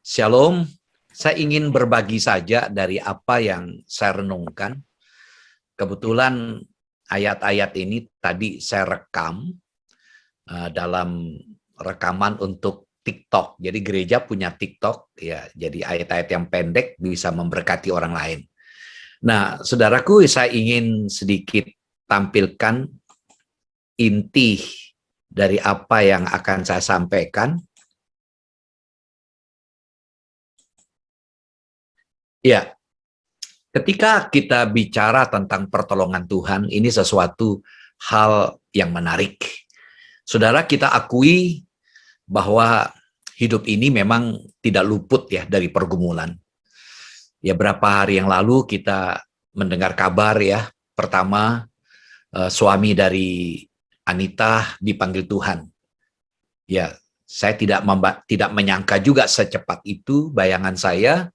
Shalom, saya ingin berbagi saja dari apa yang saya renungkan. Kebetulan ayat-ayat ini tadi saya rekam dalam rekaman untuk TikTok. Jadi gereja punya TikTok, ya. Jadi ayat-ayat yang pendek bisa memberkati orang lain. Nah, saudaraku, saya ingin sedikit tampilkan inti dari apa yang akan saya sampaikan. Ya, ketika kita bicara tentang pertolongan Tuhan, ini sesuatu hal yang menarik. Saudara, kita akui bahwa hidup ini memang tidak luput ya dari pergumulan. Ya, berapa hari yang lalu kita mendengar kabar ya, pertama suami dari Anita dipanggil Tuhan. Ya, saya tidak menyangka juga secepat itu. Bayangan saya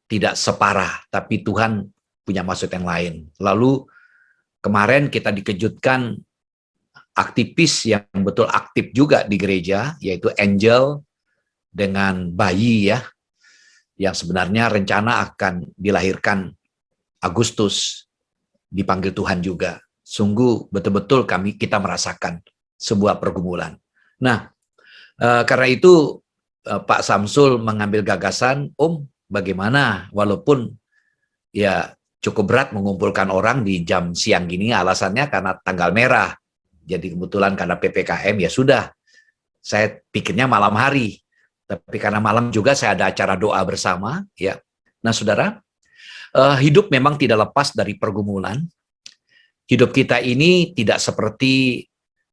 tidak separah, tapi Tuhan punya maksud yang lain. Lalu kemarin kita dikejutkan aktivis yang betul aktif juga di gereja, yaitu Angel dengan bayi ya, yang sebenarnya rencana akan dilahirkan Agustus, dipanggil Tuhan juga. Sungguh betul-betul kita merasakan sebuah pergumulan. Nah, karena itu Pak Samsul mengambil gagasan, bagaimana walaupun ya cukup berat mengumpulkan orang di jam siang gini, alasannya karena tanggal merah. Jadi kebetulan karena PPKM ya sudah, saya pikirnya malam hari. Tapi karena malam juga saya ada acara doa bersama. Ya. Nah saudara, hidup memang tidak lepas dari pergumulan. Hidup kita ini tidak seperti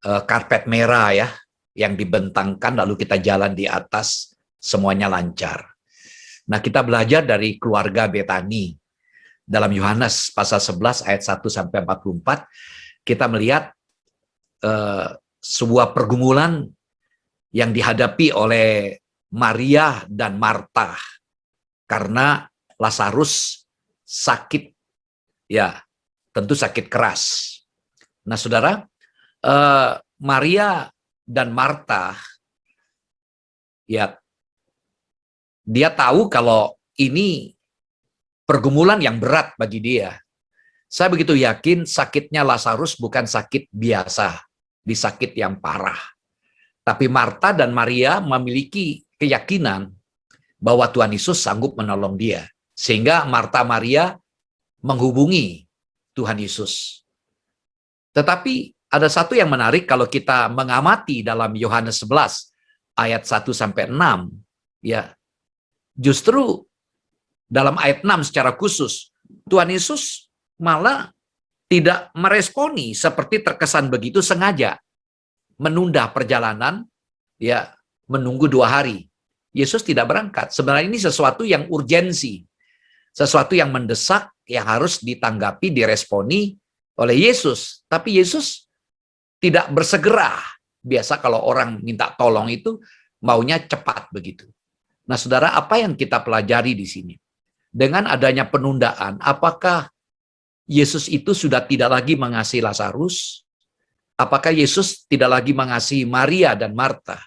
karpet merah ya, yang dibentangkan lalu kita jalan di atas, semuanya lancar. Nah kita belajar dari keluarga Betani. Dalam Yohanes pasal 11 ayat 1-44, kita melihat sebuah pergumulan yang dihadapi oleh Maria dan Marta karena Lazarus sakit, ya tentu sakit keras. Nah saudara, Maria dan Marta, ya dia tahu kalau ini pergumulan yang berat bagi dia. Saya begitu yakin sakitnya Lazarus bukan sakit biasa, sakit yang parah. Tapi Marta dan Maria memiliki keyakinan bahwa Tuhan Yesus sanggup menolong dia. Sehingga Marta Maria menghubungi Tuhan Yesus. Tetapi ada satu yang menarik kalau kita mengamati dalam Yohanes 11 ayat 1-6, ya. Justru dalam ayat 6 secara khusus, Tuhan Yesus malah tidak meresponi seperti terkesan begitu sengaja menunda perjalanan, ya menunggu 2 hari. Yesus tidak berangkat. Sebenarnya ini sesuatu yang urgensi, sesuatu yang mendesak, yang harus ditanggapi, diresponi oleh Yesus. Tapi Yesus tidak bersegera. Biasa kalau orang minta tolong itu maunya cepat begitu. Nah saudara, apa yang kita pelajari di sini? Dengan adanya penundaan, apakah Yesus itu sudah tidak lagi mengasihi Lazarus? Apakah Yesus tidak lagi mengasihi Maria dan Marta?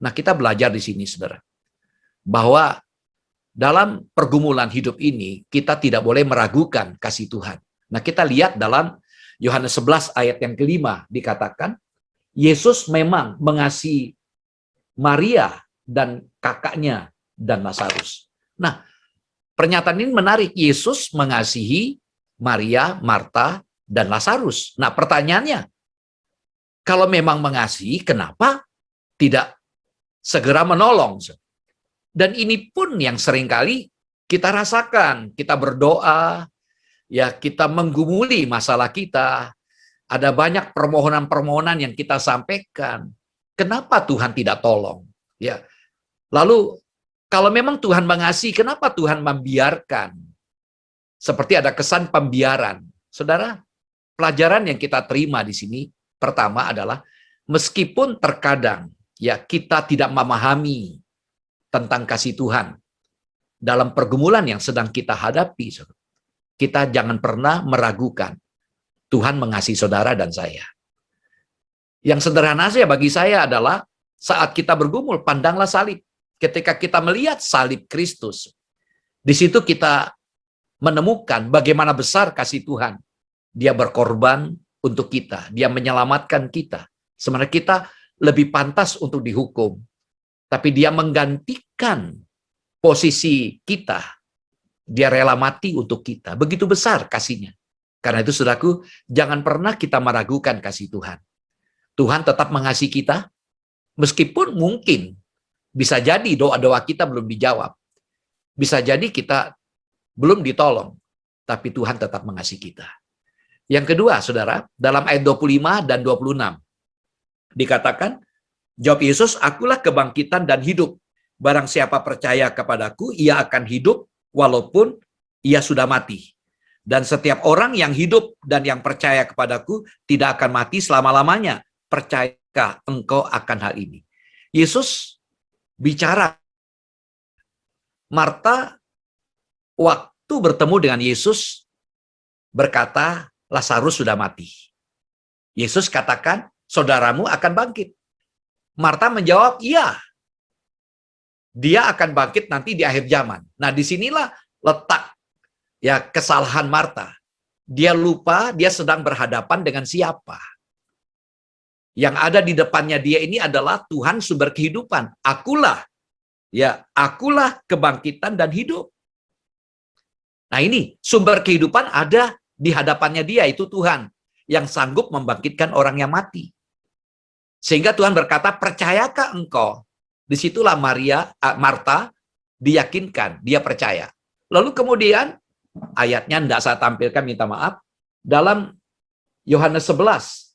Nah, kita belajar di sini, saudara, bahwa dalam pergumulan hidup ini, kita tidak boleh meragukan kasih Tuhan. Nah, kita lihat dalam Yohanes 11 ayat yang kelima, dikatakan, Yesus memang mengasihi Maria dan kakaknya dan Lazarus. Nah, pernyataan ini menarik. Yesus mengasihi Maria, Marta, dan Lazarus. Nah, pertanyaannya, kalau memang mengasihi, kenapa tidak segera menolong? Dan ini pun yang seringkali kita rasakan. Kita berdoa, ya kita menggumuli masalah kita. Ada banyak permohonan-permohonan yang kita sampaikan. Kenapa Tuhan tidak tolong? Ya. Lalu, kalau memang Tuhan mengasihi, kenapa Tuhan membiarkan? Seperti ada kesan pembiaran. Saudara, pelajaran yang kita terima di sini pertama adalah meskipun terkadang ya kita tidak memahami tentang kasih Tuhan dalam pergumulan yang sedang kita hadapi, kita jangan pernah meragukan Tuhan mengasihi saudara dan saya. Yang sederhana saja bagi saya adalah saat kita bergumul, pandanglah salib. ketika kita melihat salib Kristus, di situ kita menemukan bagaimana besar kasih Tuhan. Dia berkorban untuk kita, dia menyelamatkan kita. Sebenarnya kita lebih pantas untuk dihukum, tapi dia menggantikan posisi kita. Dia rela mati untuk kita. Begitu besar kasihnya. Karena itu, saudaraku, jangan pernah kita meragukan kasih Tuhan. Tuhan tetap mengasihi kita, meskipun mungkin bisa jadi doa-doa kita belum dijawab. Bisa jadi kita belum ditolong, tapi Tuhan tetap mengasihi kita. Yang kedua, saudara, dalam ayat 25 dan 26, dikatakan, jawab Yesus, akulah kebangkitan dan hidup. Barang siapa percaya kepadaku, ia akan hidup walaupun ia sudah mati. Dan setiap orang yang hidup dan yang percaya kepadaku tidak akan mati selama-lamanya. Percayakah engkau akan hal ini? Yesus bicara. Marta waktu bertemu dengan Yesus berkata, Lazarus sudah mati. Yesus katakan, saudaramu akan bangkit. Marta menjawab, iya. Dia akan bangkit nanti di akhir zaman. Nah, disinilah letak ya kesalahan Marta. Dia lupa dia sedang berhadapan dengan siapa. Yang ada di depannya dia ini adalah Tuhan sumber kehidupan. Akulah kebangkitan dan hidup. Nah, ini sumber kehidupan ada di hadapannya dia, itu Tuhan yang sanggup membangkitkan orang yang mati. Sehingga Tuhan berkata, percayakah engkau? Disitulah Marta diyakinkan, dia percaya. Lalu kemudian, ayatnya tidak saya tampilkan, minta maaf, dalam Yohanes 11,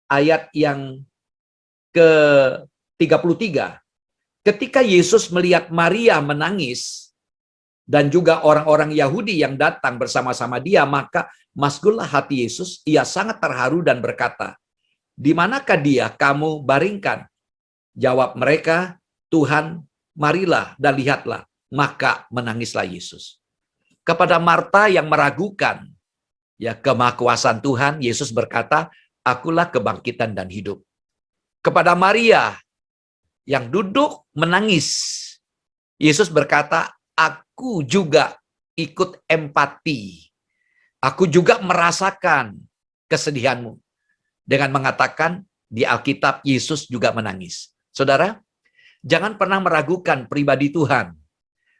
ayat yang ke-33, ketika Yesus melihat Maria menangis, dan juga orang-orang Yahudi yang datang bersama-sama dia, maka masgullah hati Yesus, ia sangat terharu dan berkata, di manakah dia kamu baringkan? Jawab mereka, Tuhan, marilah dan lihatlah. Maka menangislah Yesus. Kepada Marta yang meragukan ya kemahakuasaan Tuhan, Yesus berkata, akulah kebangkitan dan hidup. Kepada Maria yang duduk menangis, Yesus berkata, aku juga ikut empati. Aku juga merasakan kesedihanmu. Dengan mengatakan di Alkitab, Yesus juga menangis. Saudara, jangan pernah meragukan pribadi Tuhan.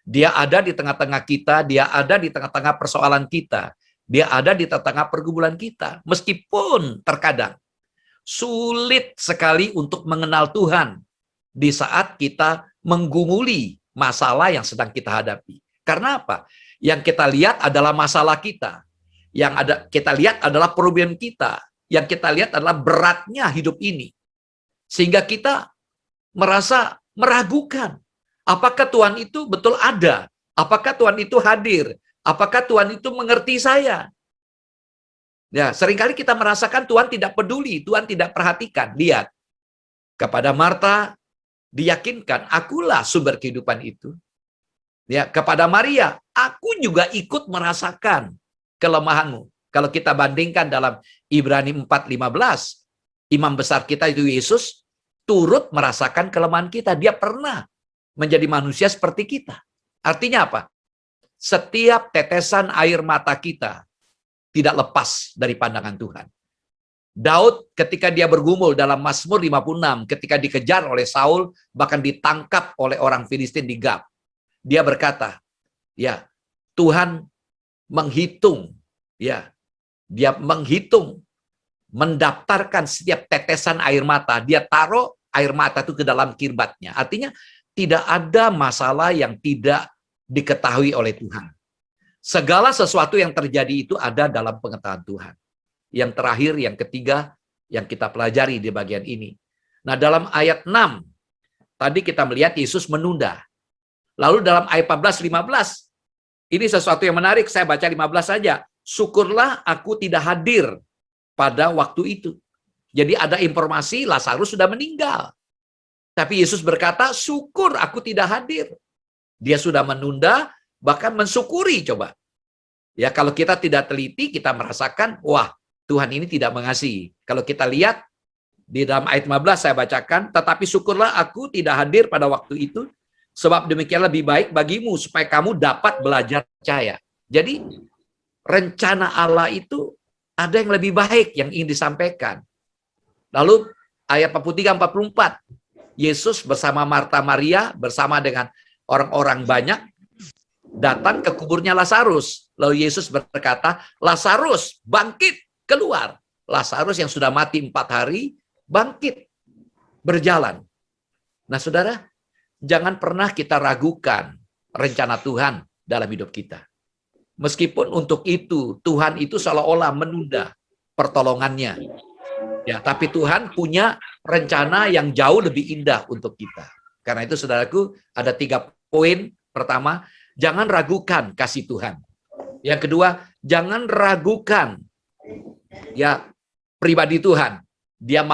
Dia ada di tengah-tengah kita, dia ada di tengah-tengah persoalan kita, dia ada di tengah-tengah pergumulan kita. Meskipun terkadang sulit sekali untuk mengenal Tuhan di saat kita menggumuli masalah yang sedang kita hadapi. Karena apa? Yang kita lihat adalah masalah kita. Yang kita lihat adalah problem kita. Yang kita lihat adalah beratnya hidup ini. Sehingga kita merasa meragukan. Apakah Tuhan itu betul ada? Apakah Tuhan itu hadir? Apakah Tuhan itu mengerti saya? Ya, seringkali kita merasakan Tuhan tidak peduli, Tuhan tidak perhatikan. Lihat, kepada Marta diyakinkan, akulah sumber kehidupan itu. Ya, kepada Maria, aku juga ikut merasakan kelemahanmu. Kalau kita bandingkan dalam Ibrani 4:15, imam besar kita itu Yesus turut merasakan kelemahan kita. Dia pernah menjadi manusia seperti kita. Artinya apa? Setiap tetesan air mata kita tidak lepas dari pandangan Tuhan. Daud ketika dia bergumul dalam Mazmur 56, ketika dikejar oleh Saul, bahkan ditangkap oleh orang Filistin di Gab. Dia berkata, ya, Tuhan menghitung, ya, dia menghitung, mendaftarkan setiap tetesan air mata. Dia taruh air mata itu ke dalam kirbatnya. Artinya tidak ada masalah yang tidak diketahui oleh Tuhan. Segala sesuatu yang terjadi itu ada dalam pengetahuan Tuhan. Yang terakhir, yang ketiga, yang kita pelajari di bagian ini. Nah, dalam ayat 6, tadi kita melihat Yesus menunda. Lalu dalam ayat 14-15, ini sesuatu yang menarik, saya baca 15 saja. Syukurlah aku tidak hadir pada waktu itu. Jadi ada informasi Lazarus sudah meninggal. Tapi Yesus berkata, syukur aku tidak hadir. Dia sudah menunda, bahkan mensyukuri coba. Ya, kalau kita tidak teliti, kita merasakan, wah, Tuhan ini tidak mengasihi. Kalau kita lihat di dalam ayat 15 saya bacakan, tetapi syukurlah aku tidak hadir pada waktu itu Sebab demikian lebih baik bagimu supaya kamu dapat belajar percaya. Jadi rencana Allah itu ada yang lebih baik yang ingin disampaikan. Lalu ayat 43-44, Yesus bersama Marta Maria bersama dengan orang-orang banyak datang ke kuburnya Lazarus. Lalu Yesus berkata, Lazarus bangkit keluar. Lazarus yang sudah mati 4 hari bangkit berjalan. Nah saudara, jangan pernah kita ragukan rencana Tuhan dalam hidup kita. Meskipun untuk itu Tuhan itu seolah-olah menunda pertolongannya. Ya, tapi Tuhan punya rencana yang jauh lebih indah untuk kita. Karena itu saudaraku, ada 3 poin. Pertama, jangan ragukan kasih Tuhan. Yang kedua, jangan ragukan ya pribadi Tuhan. Dia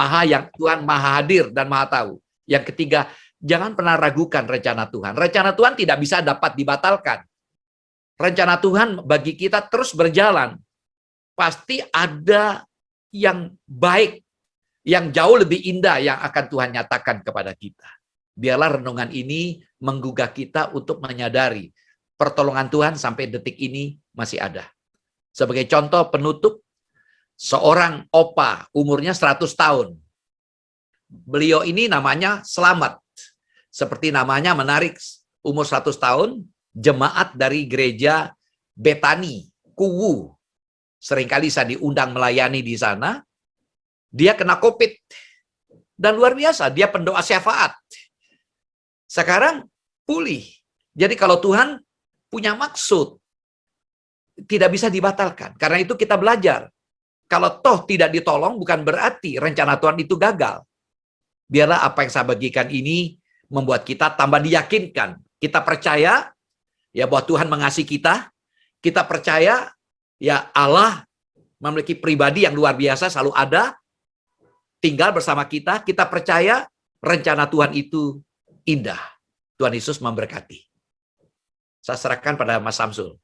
Tuhan maha hadir dan maha tahu. Yang ketiga, jangan pernah ragukan rencana Tuhan. Rencana Tuhan tidak bisa dapat dibatalkan. Rencana Tuhan bagi kita terus berjalan. Pasti ada yang baik, yang jauh lebih indah yang akan Tuhan nyatakan kepada kita. Biarlah renungan ini menggugah kita untuk menyadari pertolongan Tuhan sampai detik ini masih ada. Sebagai contoh penutup, seorang opa umurnya 100 tahun. Beliau ini namanya Selamat. Seperti namanya menarik, umur 100 tahun, jemaat dari gereja Betani, Kuwu. Seringkali saya diundang melayani di sana. Dia kena COVID. Dan luar biasa, dia pendoa syafaat. Sekarang pulih. Jadi kalau Tuhan punya maksud, tidak bisa dibatalkan. Karena itu kita belajar. Kalau toh tidak ditolong, bukan berarti rencana Tuhan itu gagal. Biarlah apa yang saya bagikan ini membuat kita tambah diyakinkan. Kita percaya ya bahwa Tuhan mengasihi kita. Kita percaya ya Allah memiliki pribadi yang luar biasa, selalu ada, tinggal bersama kita. Kita percaya rencana Tuhan itu indah. Tuhan Yesus memberkati. Saya serahkan pada Mas Samsul.